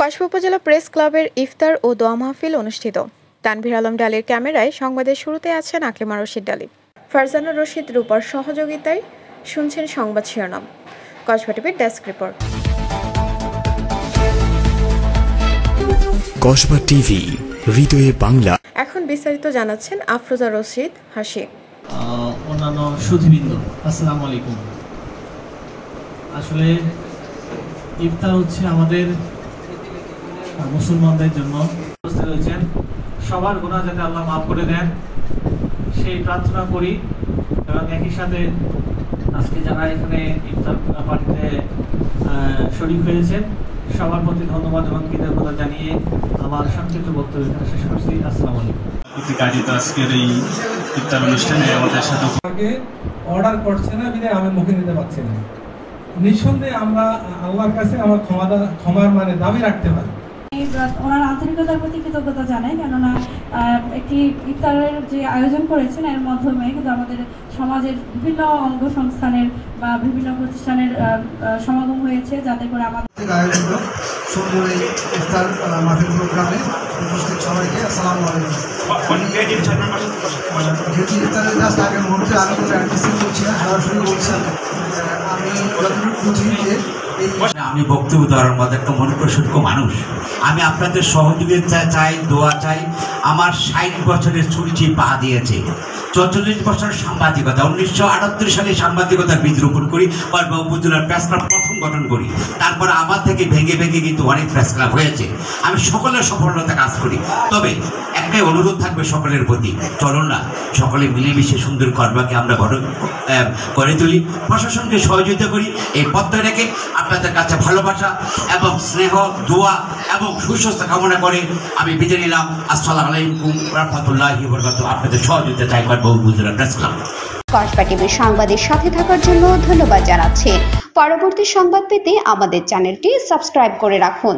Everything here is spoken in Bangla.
কসবা উপজেলা প্রেস ক্লাবের ইফতার ও দোয়া মাহফিল অনুষ্ঠিত। তানভীর আলম ডালির ক্যামেরায় সংবাদের শুরুতে আছেন আকলিমা রশিদ ডালি। ফারজানা রশিদ রূপার সহযোগিতায় শুনছেন সংবাদ শিরোনাম। কসবা টিভির ডেস্ক রিপোর্ট। কসবা টিভি, হৃদয়ে বাংলা। এখন বিস্তারিত জানাচ্ছেন আফরোজা রশিদ হাসি। অন্যান্য সুধীবৃন্দ, আসসালামু আলাইকুম। আসলে ইফতার হচ্ছে আমাদের মুসলমানদের জন্য উপস্থিত হয়েছেন, সবার গুনাহ যাতে আল্লাহ মাফ করে দেন সেই প্রার্থনা করি। এবং একই সাথে আজকে যারা এখানে ইফতার পার্টিতে শরীক হয়েছেন সবার প্রতি ধন্যবাদ এবং কৃতজ্ঞতা জানিয়ে আমার সংক্ষিপ্ত বক্তব্য এখানে শেষ করছি। আসসালামু আলাইকুম। প্রতিকারিত আজকের এই ইফতার অনুষ্ঠানে আমাদের সাথে অর্ডার করছে না, বিধায় আমি মুখে নিতে পারছি না। নিঃসন্দেহে আমরা আল্লাহর কাছে আমার ক্ষমার দাবি রাখতে পারি। ওনার আন্তরিকতার প্রতি কৃতজ্ঞতা জানাই, কেননা একটি ইফতারের যে আয়োজন করেছেন এর মাধ্যমে কিন্তু আমাদের সমাজের বিভিন্ন অঙ্গ সংস্থানের বা বিভিন্ন প্রতিষ্ঠানের সমাগম হয়েছে, যাতে করে আমাদের আয়োজিত সুন্দর এই ইফতার মাহফিল প্রোগ্রামে উপস্থিত সবাইকে আসসালামু আলাইকুম। যেহেতু ইফতারের জাস্ট আগের মুহূর্তে আমি তো প্র্যাকটিসিং করছি না, সরাসরি বলছি। আমি যতটুকু বুঝি যে আমি বক্তব্য দেওয়ার মধ্যে একটা মনোপ্রসূক্ষ মানুষ। আমি আপনাদের সহযোগিতা চাই, দোয়া চাই। আমার 60 বছরের ছুটি পা দিয়েছে, 44 বছরের সাংবাদিকতা। 1978 সালে সাংবাদিকতার বীজ রোপণ করি, কসবা উপজেলার প্রেস ক্লাব প্রথম গঠন করি। তারপরে আমার থেকে ভেঙে ভেঙে কিন্তু অনেক প্রেস ক্লাব হয়েছে। আমি সকলের সফলতা কাজ করি, তবে একটাই অনুরোধ থাকবে সকলের প্রতি, চলো না সকলে মিলেমিশে সুন্দর কসবাকে আমরা গড়ে তুলি, প্রশাসনকে সহযোগিতা করি। এই পথটা রেখে আপনাদের কাছে ভালোবাসা এবং স্নেহ, দোয়া এবং সুস্বাস্থ্য কামনা করে আমি বিদায় নিলাম। আসসালামু আলাইকুম রাহমাতুল্লাহি ওয়া বারাকাতুহু। আপনাদের সহযোগিতা চাই কসবা উপজেলা প্রেস ক্লাব। কসবা টিভির সংবাদের সাথে থাকার জন্য ধন্যবাদ জানাচ্ছি। পরবর্তী সংবাদ পেতে আমাদের চ্যানেলটি সাবস্ক্রাইব করে রাখুন।